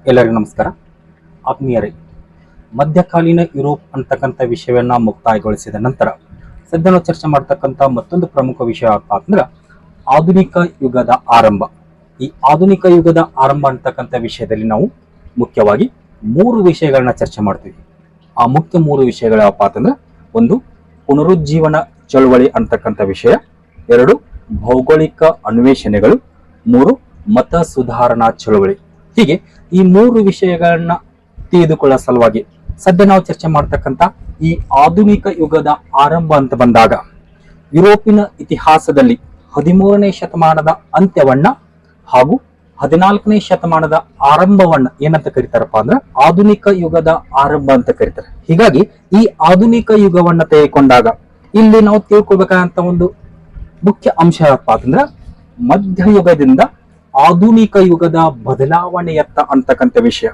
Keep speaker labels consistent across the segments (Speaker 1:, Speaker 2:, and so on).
Speaker 1: ಎಲ್ಲರಿಗೂ ನಮಸ್ಕಾರ. ಆತ್ಮೀಯರೇ, ಮಧ್ಯಕಾಲೀನ ಯುರೋಪ್ ಅಂತಕ್ಕಂಥ ವಿಷಯವನ್ನ ಮುಕ್ತಾಯಗೊಳಿಸಿದ ನಂತರ ಸದ್ಯ ನಾವು ಚರ್ಚೆ ಮಾಡ್ತಕ್ಕಂಥ ಮತ್ತೊಂದು ಪ್ರಮುಖ ವಿಷಯ apa ಅಂದ್ರೆ ಆಧುನಿಕ ಯುಗದ ಆರಂಭ. ಈ ಆಧುನಿಕ ಯುಗದ ಆರಂಭ ಅಂತಕ್ಕಂಥ ವಿಷಯದಲ್ಲಿ ನಾವು ಮುಖ್ಯವಾಗಿ ಮೂರು ವಿಷಯಗಳನ್ನ ಚರ್ಚೆ ಮಾಡ್ತೀವಿ. ಆ ಮುಖ್ಯ ಮೂರು ವಿಷಯಗಳು ಯಾವಪ್ಪ ಅಂತಂದ್ರೆ, ಒಂದು ಪುನರುಜ್ಜೀವನ ಚಳುವಳಿ ಅಂತಕ್ಕಂಥ ವಿಷಯ, ಎರಡು ಭೌಗೋಳಿಕ ಅನ್ವೇಷಣೆಗಳು, ಮೂರು ಮತ ಸುಧಾರಣಾ ಚಳುವಳಿ. ಹೀಗೆ ಈ ಮೂರು ವಿಷಯಗಳನ್ನ ತಿಳಿದುಕೊಳ್ಳೋ ಸಲುವಾಗಿ ಸದ್ಯ ನಾವು ಚರ್ಚೆ ಮಾಡ್ತಕ್ಕಂಥ ಈ ಆಧುನಿಕ ಯುಗದ ಆರಂಭ ಅಂತ ಬಂದಾಗ ಯುರೋಪಿನ ಇತಿಹಾಸದಲ್ಲಿ 13ನೇ ಶತಮಾನದ ಅಂತ್ಯವನ್ನ ಹಾಗೂ 14ನೇ ಶತಮಾನದ ಆರಂಭವನ್ನ ಏನಂತ ಕರೀತಾರಪ್ಪ ಅಂದ್ರೆ ಆಧುನಿಕ ಯುಗದ ಆರಂಭ ಅಂತ ಕರೀತಾರೆ. ಹೀಗಾಗಿ ಈ ಆಧುನಿಕ ಯುಗವನ್ನ ತೆಗೆದುಕೊಂಡಾಗ ಇಲ್ಲಿ ನಾವು ತಿಳ್ಕೊಳ್ಬೇಕಾದಂತ ಒಂದು ಮುಖ್ಯ ಅಂಶ ಏನಪ್ಪಾ ಅಂತಂದ್ರೆ ಮಧ್ಯಯುಗದಿಂದ ಆಧುನಿಕ ಯುಗದ ಬದಲಾವಣೆಯತ್ತ ಅಂತಕ್ಕಂಥ ವಿಷಯ.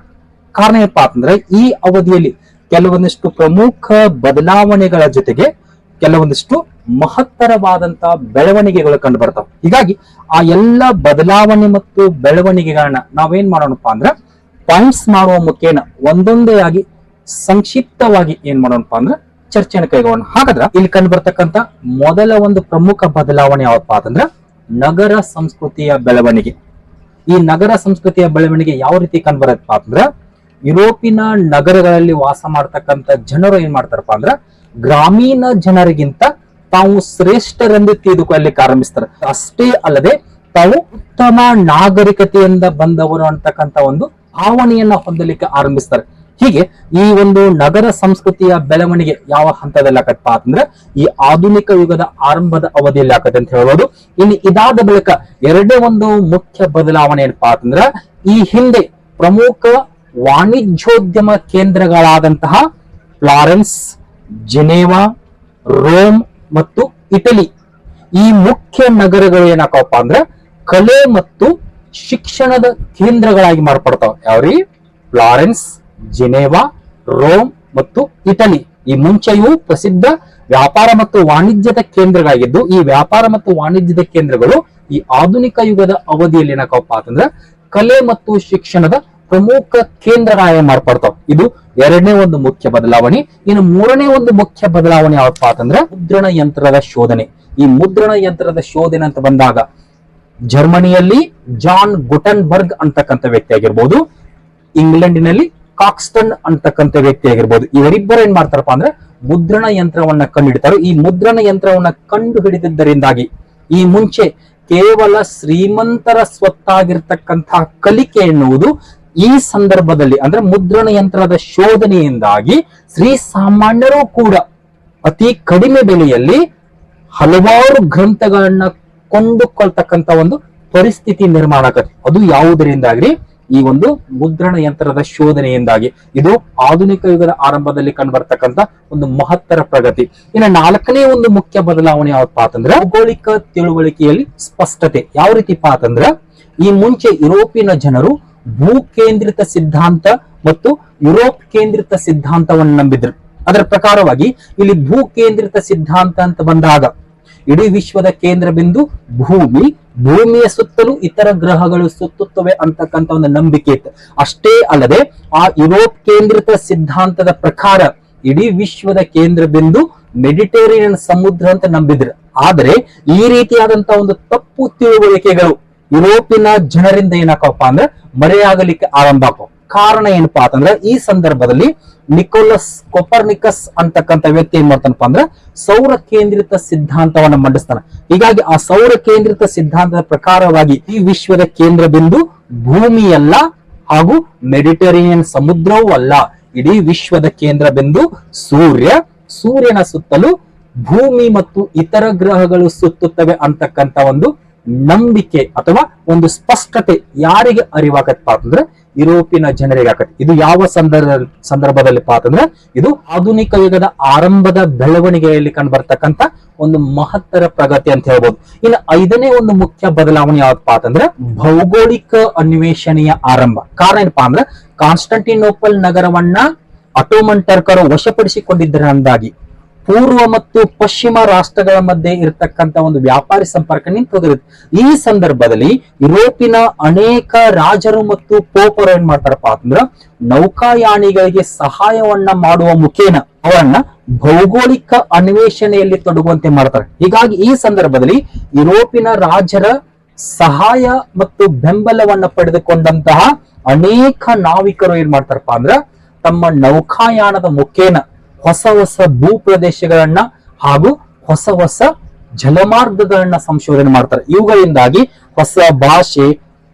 Speaker 1: ಕಾರಣ ಏನಪ್ಪಾ ಅಂತಂದ್ರೆ ಈ ಅವಧಿಯಲ್ಲಿ ಕೆಲವೊಂದಿಷ್ಟು ಪ್ರಮುಖ ಬದಲಾವಣೆಗಳ ಜೊತೆಗೆ ಕೆಲವೊಂದಿಷ್ಟು ಮಹತ್ತರವಾದಂತ ಬೆಳವಣಿಗೆಗಳು ಕಂಡು ಬರ್ತಾವ. ಹೀಗಾಗಿ ಆ ಎಲ್ಲ ಬದಲಾವಣೆ ಮತ್ತು ಬೆಳವಣಿಗೆಗಳನ್ನ ನಾವೇನ್ ಮಾಡೋಣಪ್ಪ ಅಂದ್ರೆ ಪಾಯಿಂಟ್ಸ್ ಮಾಡುವ ಮುಖೇನ ಒಂದೊಂದೇ ಆಗಿ ಸಂಕ್ಷಿಪ್ತವಾಗಿ ಏನ್ ಮಾಡೋಣಪ್ಪ ಅಂದ್ರೆ ಚರ್ಚೆಯನ್ನು ಕೈಗೊಳ್ಳೋಣ. ಹಾಗಾದ್ರೆ ಇಲ್ಲಿ ಕಂಡು ಬರ್ತಕ್ಕಂಥ ಮೊದಲ ಒಂದು ಪ್ರಮುಖ ಬದಲಾವಣೆ ಯಾವಪ್ಪ ಅಂತಂದ್ರೆ ನಗರ ಸಂಸ್ಕೃತಿಯ ಬೆಳವಣಿಗೆ. ಈ ನಗರ ಸಂಸ್ಕೃತಿಯ ಬೆಳವಣಿಗೆ ಯಾವ ರೀತಿ ಕಂಡು ಬರತ್ತಪ್ಪ ಅಂದ್ರೆ ಯುರೋಪಿನ ನಗರಗಳಲ್ಲಿ ವಾಸ ಮಾಡ್ತಕ್ಕಂಥ ಜನರು ಏನ್ ಮಾಡ್ತಾರಪ್ಪ ಅಂದ್ರೆ ಗ್ರಾಮೀಣ ಜನರಿಗಿಂತ ತಾವು ಶ್ರೇಷ್ಠರೆಂದು ತಿಳಿದುಕೊಳ್ಳಲಿಕ್ಕೆ ಆರಂಭಿಸ್ತಾರೆ. ಅಷ್ಟೇ ಅಲ್ಲದೆ ತಾವು ಉತ್ತಮ ನಾಗರಿಕತೆಯಿಂದ ಬಂದವರು ಅಂತಕ್ಕಂಥ ಒಂದು ಭಾವನೆಯನ್ನ ಹೊಂದಲಿಕ್ಕೆ ಆರಂಭಿಸ್ತಾರೆ. ಹೀಗೆ ಈ ಒಂದು ನಗರ ಸಂಸ್ಕೃತಿಯ ಬೆಳವಣಿಗೆ ಯಾವ ಹಂತದಲ್ಲಿ ಆಕತ್ತಪ್ಪ ಅಂತಂದ್ರೆ ಈ ಆಧುನಿಕ ಯುಗದ ಆರಂಭದ ಅವಧಿಯಲ್ಲಿ ಆಕತ್ತೆ ಅಂತ ಹೇಳ್ಬೋದು. ಇನ್ನು ಇದಾದ ಬಳಿಕ ಎರಡನೇ ಒಂದು ಮುಖ್ಯ ಬದಲಾವಣೆ ಏನಪ್ಪಾ ಅಂತಂದ್ರ ಈ ಹಿಂದೆ ಪ್ರಮುಖ ವಾಣಿಜ್ಯೋದ್ಯಮ ಕೇಂದ್ರಗಳಾದಂತಹ ಫ್ಲಾರೆನ್ಸ್, ಜಿನೇವಾ, ರೋಮ್ ಮತ್ತು ಇಟಲಿ ಈ ಮುಖ್ಯ ನಗರಗಳು ಏನಾಕವಪ್ಪ ಅಂದ್ರೆ ಕಲೆ ಮತ್ತು ಶಿಕ್ಷಣದ ಕೇಂದ್ರಗಳಾಗಿ ಮಾರ್ಪಡ್ತಾವ. ಯಾವ್ರಿ? ಫ್ಲಾರೆನ್ಸ್, ಜಿನೇವಾ, ರೋಮ್ ಮತ್ತು ಇಟಲಿ ಈ ಮುಂಚೆಯೂ ಪ್ರಸಿದ್ಧ ವ್ಯಾಪಾರ ಮತ್ತು ವಾಣಿಜ್ಯದ ಕೇಂದ್ರಗಳಾಗಿದ್ದು ಈ ವ್ಯಾಪಾರ ಮತ್ತು ವಾಣಿಜ್ಯದ ಕೇಂದ್ರಗಳು ಈ ಆಧುನಿಕ ಯುಗದ ಅವಧಿಯಲ್ಲಿ ಏನಾಕವಪ್ಪ ಅಂತಂದ್ರೆ ಕಲೆ ಮತ್ತು ಶಿಕ್ಷಣದ ಪ್ರಮುಖ ಕೇಂದ್ರಗಳಾಗಿ ಮಾರ್ಪಡ್ತಾವ. ಇದು ಎರಡನೇ ಒಂದು ಮುಖ್ಯ ಬದಲಾವಣೆ. ಇನ್ನು ಮೂರನೇ ಒಂದು ಮುಖ್ಯ ಬದಲಾವಣೆ ಯಾವಪ್ಪ ಅಂತಂದ್ರೆ ಮುದ್ರಣ ಯಂತ್ರದ ಶೋಧನೆ. ಈ ಮುದ್ರಣ ಯಂತ್ರದ ಶೋಧನೆ ಅಂತ ಬಂದಾಗ ಜರ್ಮನಿಯಲ್ಲಿ ಜಾನ್ ಗುಟನ್ಬರ್ಗ್ ಅಂತಕ್ಕಂಥ ವ್ಯಕ್ತಿ ಆಗಿರ್ಬೋದು, ಇಂಗ್ಲೆಂಡಿನಲ್ಲಿ ಕಾಕ್ಸ್ಟನ್ ಅಂತಕ್ಕಂಥ ವ್ಯಕ್ತಿ ಆಗಿರ್ಬೋದು. ಇವರಿಬ್ಬರು ಏನ್ ಮಾಡ್ತಾರಪ್ಪ ಅಂದ್ರೆ ಮುದ್ರಣ ಯಂತ್ರವನ್ನ ಕಂಡು ಹಿಡಿತಾರೆ. ಈ ಮುದ್ರಣ ಯಂತ್ರವನ್ನ ಕಂಡು ಹಿಡಿದಿದ್ದರಿಂದಾಗಿ ಈ ಮುಂಚೆ ಕೇವಲ ಶ್ರೀಮಂತರ ಸ್ವತ್ತಾಗಿರ್ತಕ್ಕಂತಹ ಕಲಿಕೆ ಎನ್ನುವುದು ಈ ಸಂದರ್ಭದಲ್ಲಿ ಅಂದ್ರೆ ಮುದ್ರಣ ಯಂತ್ರದ ಶೋಧನೆಯಿಂದಾಗಿ ಶ್ರೀ ಸಾಮಾನ್ಯರು ಕೂಡ ಅತಿ ಕಡಿಮೆ ಬೆಲೆಯಲ್ಲಿ ಹಲವಾರು ಗ್ರಂಥಗಳನ್ನ ಕೊಂಡುಕೊಳ್ತಕ್ಕಂತ ಒಂದು ಪರಿಸ್ಥಿತಿ ನಿರ್ಮಾಣ ಆಗತ್ತೆ. ಅದು ಯಾವುದರಿಂದಾಗ್ರಿ? ಈ ಒಂದು ಮುದ್ರಣ ಯಂತ್ರದ ಶೋಧನೆಯಿಂದಾಗಿ. ಇದು ಆಧುನಿಕ ಯುಗದ ಆರಂಭದಲ್ಲಿ ಕಂಡುಬರ್ತಕ್ಕಂಥ ಒಂದು ಮಹತ್ತರ ಪ್ರಗತಿ. ಇನ್ನು ನಾಲ್ಕನೇ ಒಂದು ಮುಖ್ಯ ಬದಲಾವಣೆ ಯಾವಪ್ಪ ಅಂತಂದ್ರೆ ಭೌಗೋಳಿಕ ತಿಳುವಳಿಕೆಯಲ್ಲಿ ಸ್ಪಷ್ಟತೆ. ಯಾವ ರೀತಿಪ್ಪ ಅಂತಂದ್ರೆ ಈ ಮುಂಚೆ ಯುರೋಪಿನ ಜನರು ಭೂ ಕೇಂದ್ರಿತ ಸಿದ್ಧಾಂತ ಮತ್ತು ಯುರೋಪ್ ಕೇಂದ್ರಿತ ಸಿದ್ಧಾಂತವನ್ನು ನಂಬಿದ್ರು. ಅದರ ಪ್ರಕಾರವಾಗಿ ಇಲ್ಲಿ ಭೂ ಕೇಂದ್ರಿತ ಸಿದ್ಧಾಂತ ಅಂತ ಬಂದಾಗ ಇಡೀ ವಿಶ್ವದ ಕೇಂದ್ರ ಬಿಂದು ಭೂಮಿ, ಭೂಮಿಯ ಸುತ್ತಲೂ ಇತರ ಗ್ರಹಗಳು ಸುತ್ತುತ್ತವೆ ಅಂತಕ್ಕಂಥ ಒಂದು ನಂಬಿಕೆ ಇತ್ತು. ಅಷ್ಟೇ ಅಲ್ಲದೆ ಆ ಯುರೋಪ್ ಕೇಂದ್ರಿತ ಸಿದ್ಧಾಂತದ ಪ್ರಕಾರ ಇಡೀ ವಿಶ್ವದ ಕೇಂದ್ರ ಬಿಂದು ಮೆಡಿಟೇರಿಯನ್ ಸಮುದ್ರ ಅಂತ ನಂಬಿದ್ರು. ಆದರೆ ಈ ರೀತಿಯಾದಂತಹ ಒಂದು ತಪ್ಪು ತಿಳುವಳಿಕೆಗಳು ಯುರೋಪಿನ ಜನರಿಂದ ಏನಾಕಪ್ಪ ಅಂದ್ರೆ ಮರೆಯಾಗಲಿಕ್ಕೆ ಆರಂಭ ಆಕವು. ಕಾರಣ ಏನಪ್ಪಾ ಅಂತಂದ್ರೆ ಈ ಸಂದರ್ಭದಲ್ಲಿ ನಿಕೋಲಸ್ ಕೊಪರ್ನಿಕಸ್ ಅಂತಕ್ಕಂಥ ವ್ಯಕ್ತಿ ಏನ್ ಮಾಡ್ತಾನಪ್ಪ ಅಂದ್ರೆ ಸೌರ ಕೇಂದ್ರಿತ ಸಿದ್ಧಾಂತವನ್ನ ಮಂಡಿಸ್ತಾನೆ. ಹೀಗಾಗಿ ಆ ಸೌರ ಕೇಂದ್ರಿತ ಸಿದ್ಧಾಂತದ ಪ್ರಕಾರವಾಗಿ ಈ ವಿಶ್ವದ ಕೇಂದ್ರ ಬಿಂದು ಭೂಮಿಯಲ್ಲ ಹಾಗೂ ಮೆಡಿಟರೇನಿಯನ್ ಸಮುದ್ರವೂ ಅಲ್ಲ. ಇಡೀ ವಿಶ್ವದ ಕೇಂದ್ರ ಬಿಂದು ಸೂರ್ಯ, ಸೂರ್ಯನ ಸುತ್ತಲೂ ಭೂಮಿ ಮತ್ತು ಇತರ ಗ್ರಹಗಳು ಸುತ್ತುತ್ತವೆ ಅಂತಕ್ಕಂಥ ಒಂದು ನಂಬಿಕೆ ಅಥವಾ ಒಂದು ಸ್ಪಷ್ಟತೆ ಯಾರಿಗೆ ಅರಿವಾಗತ್ತಪ್ಪ ಅಂತಂದ್ರೆ ಯುರೋಪಿನ ಜನರಿಗೆ ಆಗತ್ತೆ. ಇದು ಯಾವ ಸಂದರ್ಭದಲ್ಲಿ ಅಂತಂದ್ರೆ ಇದು ಆಧುನಿಕ ಯುಗದ ಆರಂಭದ ಬೆಳವಣಿಗೆಯಲ್ಲಿ ಕಂಡು ಬರ್ತಕ್ಕಂಥ ಒಂದು ಮಹತ್ತರ ಪ್ರಗತಿ ಅಂತ ಹೇಳ್ಬೋದು. ಇನ್ನು ಐದನೇ ಒಂದು ಮುಖ್ಯ ಬದಲಾವಣೆ ಯಾವಪ್ಪ ಅಂತಂದ್ರೆ ಭೌಗೋಳಿಕ ಅನ್ವೇಷಣೆಯ ಆರಂಭ. ಕಾರಣ ಏನಪ್ಪಾ ಅಂದ್ರೆ ಕಾನ್ಸ್ಟಂಟಿನೋಪಲ್ ನಗರವನ್ನ ಅಟೋಮನ್ ಟರ್ಕರು ವಶಪಡಿಸಿಕೊಂಡಿದ್ದರಿಂದಾಗಿ ಪೂರ್ವ ಮತ್ತು ಪಶ್ಚಿಮ ರಾಷ್ಟ್ರಗಳ ಮಧ್ಯೆ ಇರತಕ್ಕಂತ ಒಂದು ವ್ಯಾಪಾರಿ ಸಂಪರ್ಕ ನಿಂತು ಹೋಗಿರುತ್ತೆ. ಈ ಸಂದರ್ಭದಲ್ಲಿ ಯುರೋಪಿನ ಅನೇಕ ರಾಜರು ಮತ್ತು ಪೋಪರು ಏನ್ ಮಾಡ್ತಾರಪ್ಪ ಅಂತಂದ್ರ ನೌಕಾಯಾನಿಗಳಿಗೆ ಸಹಾಯವನ್ನ ಮಾಡುವ ಮುಖೇನ ಅವರನ್ನ ಭೌಗೋಳಿಕ ಅನ್ವೇಷಣೆಯಲ್ಲಿ ತೊಡಗುವಂತೆ ಮಾಡ್ತಾರೆ. ಹೀಗಾಗಿ ಈ ಸಂದರ್ಭದಲ್ಲಿ ಯುರೋಪಿನ ರಾಜರ ಸಹಾಯ ಮತ್ತು ಬೆಂಬಲವನ್ನ ಪಡೆದುಕೊಂಡಂತಹ ಅನೇಕ ನಾವಿಕರು ಏನ್ ಮಾಡ್ತಾರಪ್ಪ ಅಂದ್ರ ತಮ್ಮ ನೌಕಾಯಾನದ ಮುಖೇನ ಹೊಸ ಹೊಸ ಭೂ ಪ್ರದೇಶಗಳನ್ನ ಹಾಗೂ ಹೊಸ ಹೊಸ ಜಲಮಾರ್ಗಗಳನ್ನ ಸಂಶೋಧನೆ ಮಾಡ್ತಾರೆ. ಇವುಗಳಿಂದಾಗಿ ಹೊಸ ಭಾಷೆ,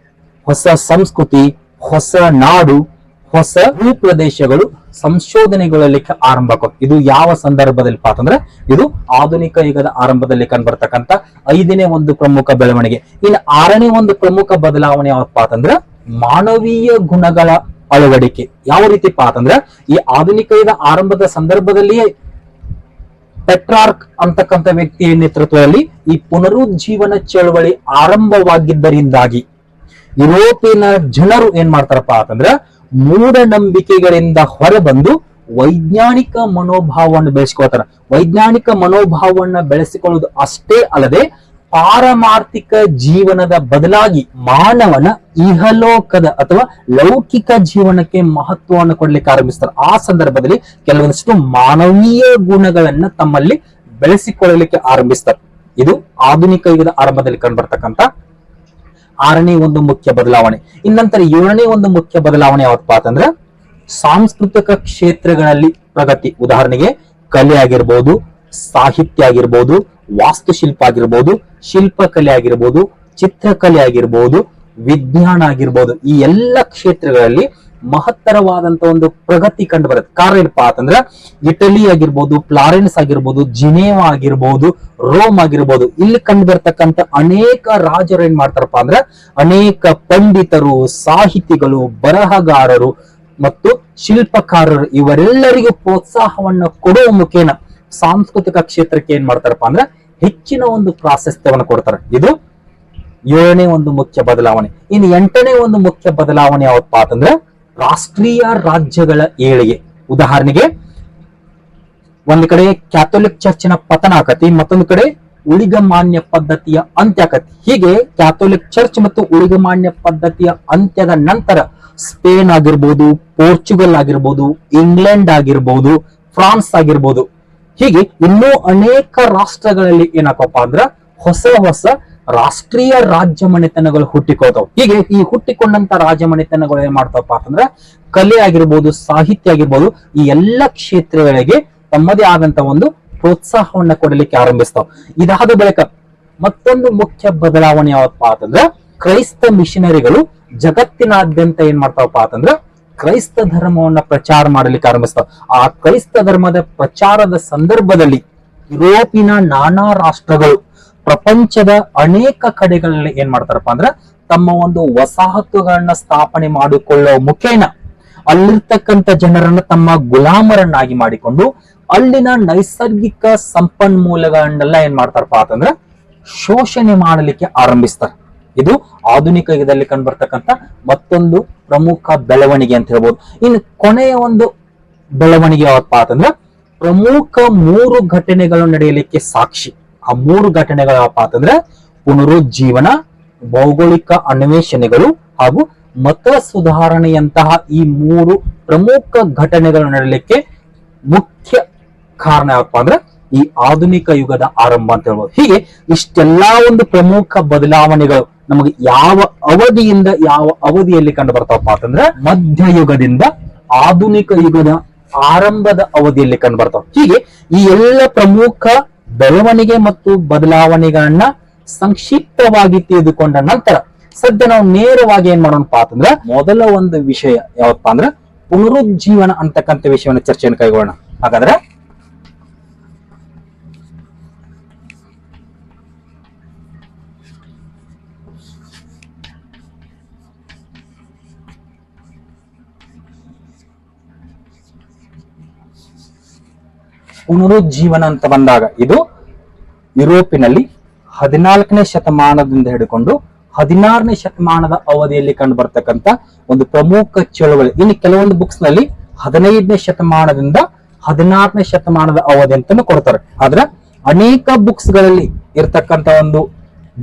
Speaker 1: ಹೊಸ ಸಂಸ್ಕೃತಿ, ಹೊಸ ನಾಡು, ಹೊಸ ಭೂ ಪ್ರದೇಶಗಳು ಸಂಶೋಧನೆಗೊಳ್ಳಲಿಕ್ಕೆ ಆರಂಭ ಆಗುತ್ತೆ. ಇದು ಯಾವ ಸಂದರ್ಭದಲ್ಲಿ ಅಂತಂದ್ರೆ ಇದು ಆಧುನಿಕ ಯುಗದ ಆರಂಭದಲ್ಲಿ ಕಂಡುಬರ್ತಕ್ಕಂಥ 5ನೇ ಒಂದು ಪ್ರಮುಖ ಬೆಳವಣಿಗೆ. ಇನ್ನು 6ನೇ ಒಂದು ಪ್ರಮುಖ ಬದಲಾವಣೆ ಯಾವಪ್ಪ ಅಂತಂದ್ರೆ ಮಾನವೀಯ ಗುಣಗಳ ಅಳವಡಿಕೆ. ಯಾವ ರೀತಿ ಅಂತಂದ್ರೆ ಈ ಆಧುನಿಕ ಯುಗ ಆರಂಭದ ಸಂದರ್ಭದಲ್ಲಿಯೇ ಪೆಟ್ರಾರ್ಕ್ ಅಂತಕ್ಕಂಥ ವ್ಯಕ್ತಿಯ ನೇತೃತ್ವದಲ್ಲಿ ಈ ಪುನರುಜ್ಜೀವನ ಚಳವಳಿ ಆರಂಭವಾಗಿದ್ದರಿಂದಾಗಿ ಯುರೋಪಿನ ಜನರು ಏನ್ ಮಾಡ್ತಾರಪ್ಪ ಅಂತಂದ್ರೆ ಮೂಢನಂಬಿಕೆಗಳಿಂದ ಹೊರಬಂದು ವೈಜ್ಞಾನಿಕ ಮನೋಭಾವವನ್ನು ಬೆಳೆಸಿಕೊಳ್ತಾರೆ. ವೈಜ್ಞಾನಿಕ ಮನೋಭಾವವನ್ನು ಬೆಳೆಸಿಕೊಳ್ಳುವುದು ಅಷ್ಟೇ ಅಲ್ಲದೆ ಪಾರಮಾರ್ಥಿಕ ಜೀವನದ ಬದಲಾಗಿ ಮಾನವನ ಇಹಲೋಕದ ಅಥವಾ ಲೌಕಿಕ ಜೀವನಕ್ಕೆ ಮಹತ್ವವನ್ನು ಕೊಡ್ಲಿಕ್ಕೆ ಆರಂಭಿಸ್ತಾರೆ. ಆ ಸಂದರ್ಭದಲ್ಲಿ ಕೆಲವೊಂದಿಷ್ಟು ಮಾನವೀಯ ಗುಣಗಳನ್ನ ತಮ್ಮಲ್ಲಿ ಬೆಳೆಸಿಕೊಳ್ಳಲಿಕ್ಕೆ ಆರಂಭಿಸ್ತಾರೆ. ಇದು ಆಧುನಿಕ ಯುಗದ ಆರಂಭದಲ್ಲಿ ಕಂಡುಬರ್ತಕ್ಕಂಥ 6ನೇ ಒಂದು ಮುಖ್ಯ ಬದಲಾವಣೆ. ಇನ್ನಂತರ 7ನೇ ಒಂದು ಮುಖ್ಯ ಬದಲಾವಣೆ ಯಾವತ್ತಪ್ಪ ಅಂತಂದ್ರೆ ಸಾಂಸ್ಕೃತಿಕ ಕ್ಷೇತ್ರಗಳಲ್ಲಿ ಪ್ರಗತಿ. ಉದಾಹರಣೆಗೆ ಕಲೆ ಆಗಿರ್ಬೋದು, ಸಾಹಿತ್ಯ ಆಗಿರ್ಬೋದು, ವಾಸ್ತುಶಿಲ್ಪ ಆಗಿರ್ಬೋದು, ಶಿಲ್ಪಕಲೆ ಆಗಿರ್ಬೋದು, ಚಿತ್ರಕಲೆ ಆಗಿರ್ಬೋದು, ವಿಜ್ಞಾನ ಆಗಿರ್ಬೋದು, ಈ ಎಲ್ಲ ಕ್ಷೇತ್ರಗಳಲ್ಲಿ ಮಹತ್ತರವಾದಂತ ಒಂದು ಪ್ರಗತಿ ಕಂಡು ಬರುತ್ತೆ. ಕಾರಣ ಏನಪ್ಪ ಅಂತಂದ್ರೆ ಇಟಲಿ ಆಗಿರ್ಬೋದು, ಫ್ಲಾರೆನ್ಸ್ ಆಗಿರ್ಬೋದು, ಜಿನೇವಾ ಆಗಿರ್ಬೋದು, ರೋಮ್ ಆಗಿರ್ಬೋದು, ಇಲ್ಲಿ ಕಂಡು ಬರ್ತಕ್ಕಂಥ ಅನೇಕ ರಾಜರು ಏನ್ ಮಾಡ್ತಾರಪ್ಪ ಅಂದ್ರೆ ಅನೇಕ ಪಂಡಿತರು, ಸಾಹಿತಿಗಳು, ಬರಹಗಾರರು ಮತ್ತು ಶಿಲ್ಪಕಾರರು ಇವರೆಲ್ಲರಿಗೂ ಪ್ರೋತ್ಸಾಹವನ್ನು ಕೊಡುವ ಮುಖೇನ ಸಾಂಸ್ಕೃತಿಕ ಕ್ಷೇತ್ರಕ್ಕೆ ಏನ್ ಮಾಡ್ತಾರಪ್ಪ ಅಂದ್ರೆ ಹೆಚ್ಚಿನ ಒಂದು ಪ್ರಾಶಸ್ತ್ಯವನ್ನು ಕೊಡ್ತಾರೆ. ಇದು 7ನೇ ಒಂದು ಮುಖ್ಯ ಬದಲಾವಣೆ. ಇನ್ನು 8ನೇ ಒಂದು ಮುಖ್ಯ ಬದಲಾವಣೆ ಯಾವತ್ತಪ್ಪ ಅಂತಂದ್ರೆ ರಾಷ್ಟ್ರೀಯ ರಾಜ್ಯಗಳ ಏಳಿಗೆ. ಉದಾಹರಣೆಗೆ ಒಂದು ಕಡೆ ಕ್ಯಾಥೋಲಿಕ್ ಚರ್ಚಿನ ಪತನ ಆಕತಿ, ಮತ್ತೊಂದು ಕಡೆ ಉಳಿಗಮಾನ್ಯ ಪದ್ಧತಿಯ ಅಂತ್ಯ ಆಕತಿ. ಹೀಗೆ ಕ್ಯಾಥೋಲಿಕ್ ಚರ್ಚ್ ಮತ್ತು ಉಳಿಗಮಾನ್ಯ ಪದ್ಧತಿಯ ಅಂತ್ಯದ ನಂತರ ಸ್ಪೇನ್ ಆಗಿರ್ಬೋದು, ಪೋರ್ಚುಗಲ್ ಆಗಿರ್ಬೋದು, ಇಂಗ್ಲೆಂಡ್ ಆಗಿರ್ಬೋದು, ಫ್ರಾನ್ಸ್ ಆಗಿರ್ಬೋದು, ಹೀಗೆ ಇನ್ನೂ ಅನೇಕ ರಾಷ್ಟ್ರಗಳಲ್ಲಿ ಏನಾಕಪ್ಪ ಅಂದ್ರ ಹೊಸ ಹೊಸ ರಾಷ್ಟ್ರೀಯ ರಾಜ್ಯ ಮನೆತನಗಳು ಹುಟ್ಟಿಕೊಳ್ತಾವ. ಹೀಗೆ ಈ ಹುಟ್ಟಿಕೊಂಡಂತ ರಾಜ್ಯ ಮನೆತನಗಳು ಏನ್ ಮಾಡ್ತಾವಪ್ಪ ಅಂತಂದ್ರೆ ಕಲೆ ಆಗಿರ್ಬೋದು, ಸಾಹಿತ್ಯ ಆಗಿರ್ಬೋದು, ಈ ಎಲ್ಲ ಕ್ಷೇತ್ರಗಳಿಗೆ ತಮ್ಮದೇ ಆದಂತ ಒಂದು ಪ್ರೋತ್ಸಾಹವನ್ನ ಕೊಡಲಿಕ್ಕೆ ಆರಂಭಿಸ್ತಾವ. ಇದಾದ ಬಳಿಕ ಮತ್ತೊಂದು ಮುಖ್ಯ ಬದಲಾವಣೆ ಯಾವತ್ತಪ್ಪ ಅಂತಂದ್ರೆ ಕ್ರೈಸ್ತ ಮಿಷನರಿಗಳು ಜಗತ್ತಿನಾದ್ಯಂತ ಏನ್ ಮಾಡ್ತಾವಪ್ಪ ಅಂತಂದ್ರೆ ಕ್ರೈಸ್ತ ಧರ್ಮವನ್ನ ಪ್ರಚಾರ ಮಾಡಲಿಕ್ಕೆ ಆರಂಭಿಸ್ತಾವ. ಆ ಕ್ರೈಸ್ತ ಧರ್ಮದ ಪ್ರಚಾರದ ಸಂದರ್ಭದಲ್ಲಿ ಯುರೋಪಿನ ನಾನಾ ರಾಷ್ಟ್ರಗಳು ಪ್ರಪಂಚದ ಅನೇಕ ಕಡೆಗಳಲ್ಲಿ ಏನ್ ಮಾಡ್ತಾರಪ್ಪ ಅಂದ್ರೆ ತಮ್ಮ ಒಂದು ವಸಾಹತುಗಳನ್ನ ಸ್ಥಾಪನೆ ಮಾಡಿಕೊಳ್ಳುವ ಮುಖೇನ ಅಲ್ಲಿರ್ತಕ್ಕಂಥ ಜನರನ್ನ ತಮ್ಮ ಗುಲಾಮರನ್ನಾಗಿ ಮಾಡಿಕೊಂಡು ಅಲ್ಲಿನ ನೈಸರ್ಗಿಕ ಸಂಪನ್ಮೂಲಗಳನ್ನೆಲ್ಲ ಏನ್ ಮಾಡ್ತಾರಪ್ಪ ಅಂತಂದ್ರೆ ಶೋಷಣೆ ಮಾಡಲಿಕ್ಕೆ ಆರಂಭಿಸ್ತಾರೆ. ಇದು ಆಧುನಿಕ ಯುಗದಲ್ಲಿ ಕಂಡುಬರ್ತಕ್ಕಂಥ ಮತ್ತೊಂದು ಪ್ರಮುಖ ಬೆಳವಣಿಗೆ ಅಂತ ಹೇಳ್ಬೋದು. ಇನ್ನು ಕೊನೆಯ ಒಂದು ಬೆಳವಣಿಗೆ ಯಾವತ್ತಪ್ಪ ಅಂತಂದ್ರೆ ಪ್ರಮುಖ 3 ಘಟನೆಗಳು ನಡೆಯಲಿಕ್ಕೆ ಸಾಕ್ಷಿ. ಆ 3 ಘಟನೆಗಳು ಯಾವಪ್ಪ ಅಂತಂದ್ರೆ ಪುನರುಜ್ಜೀವನ, ಭೌಗೋಳಿಕ ಅನ್ವೇಷಣೆಗಳು ಹಾಗೂ ಮತ ಸುಧಾರಣೆಯಂತಹ ಈ 3 ಪ್ರಮುಖ ಘಟನೆಗಳು ನಡೆಯಲಿಕ್ಕೆ ಮುಖ್ಯ ಕಾರಣ ಯಾವಪ್ಪ ಅಂದ್ರೆ ಈ ಆಧುನಿಕ ಯುಗದ ಆರಂಭ ಅಂತ ಹೇಳ್ಬೋದು. ಹೀಗೆ ಇಷ್ಟೆಲ್ಲಾ ಒಂದು ಪ್ರಮುಖ ಬದಲಾವಣೆಗಳು ನಮಗೆ ಯಾವ ಅವಧಿಯಿಂದ ಯಾವ ಅವಧಿಯಲ್ಲಿ ಕಂಡು ಬರ್ತಾವಪ್ಪ ಅಂತಂದ್ರೆ ಮಧ್ಯಯುಗದಿಂದ ಆಧುನಿಕ ಯುಗದ ಆರಂಭದ ಅವಧಿಯಲ್ಲಿ ಕಂಡು ಬರ್ತಾವ. ಹೀಗೆ ಈ ಎಲ್ಲ ಪ್ರಮುಖ ಬೆಳವಣಿಗೆ ಮತ್ತು ಬದಲಾವಣೆಗಳನ್ನ ಸಂಕ್ಷಿಪ್ತವಾಗಿ ತಿಳಿದುಕೊಂಡ ನಂತರ ಸದ್ಯ ನಾವು ನೇರವಾಗಿ ಏನ್ ಮಾಡೋಣಪ್ಪ ಅಂತಂದ್ರೆ ಮೊದಲ ಒಂದು ವಿಷಯ ಯಾವತ್ತಪ್ಪ ಅಂದ್ರೆ ಪುನರುಜ್ಜೀವನ ಅಂತಕ್ಕಂಥ ವಿಷಯವನ್ನು ಚರ್ಚೆಯನ್ನು ಕೈಗೊಳ್ಳೋಣ. ಹಾಗಾದ್ರೆ ಪುನರುಜ್ಜೀವನ ಅಂತ ಬಂದಾಗ ಇದು ಯುರೋಪಿನಲ್ಲಿ 14ನೇ ಶತಮಾನದಿಂದ ಹಿಡಿಕೊಂಡು 16ನೇ ಶತಮಾನದ ಅವಧಿಯಲ್ಲಿ ಕಂಡು ಬರ್ತಕ್ಕಂಥ ಒಂದು ಪ್ರಮುಖ ಚಳವಳಿ. ಇನ್ನು ಕೆಲವೊಂದು ಬುಕ್ಸ್ ನಲ್ಲಿ 15ನೇ ಶತಮಾನದಿಂದ 16ನೇ ಶತಮಾನದ ಅವಧಿ ಅಂತಾನು ಕೊಡ್ತಾರೆ. ಆದ್ರೆ ಅನೇಕ ಬುಕ್ಸ್ ಗಳಲ್ಲಿ ಇರ್ತಕ್ಕಂತ ಒಂದು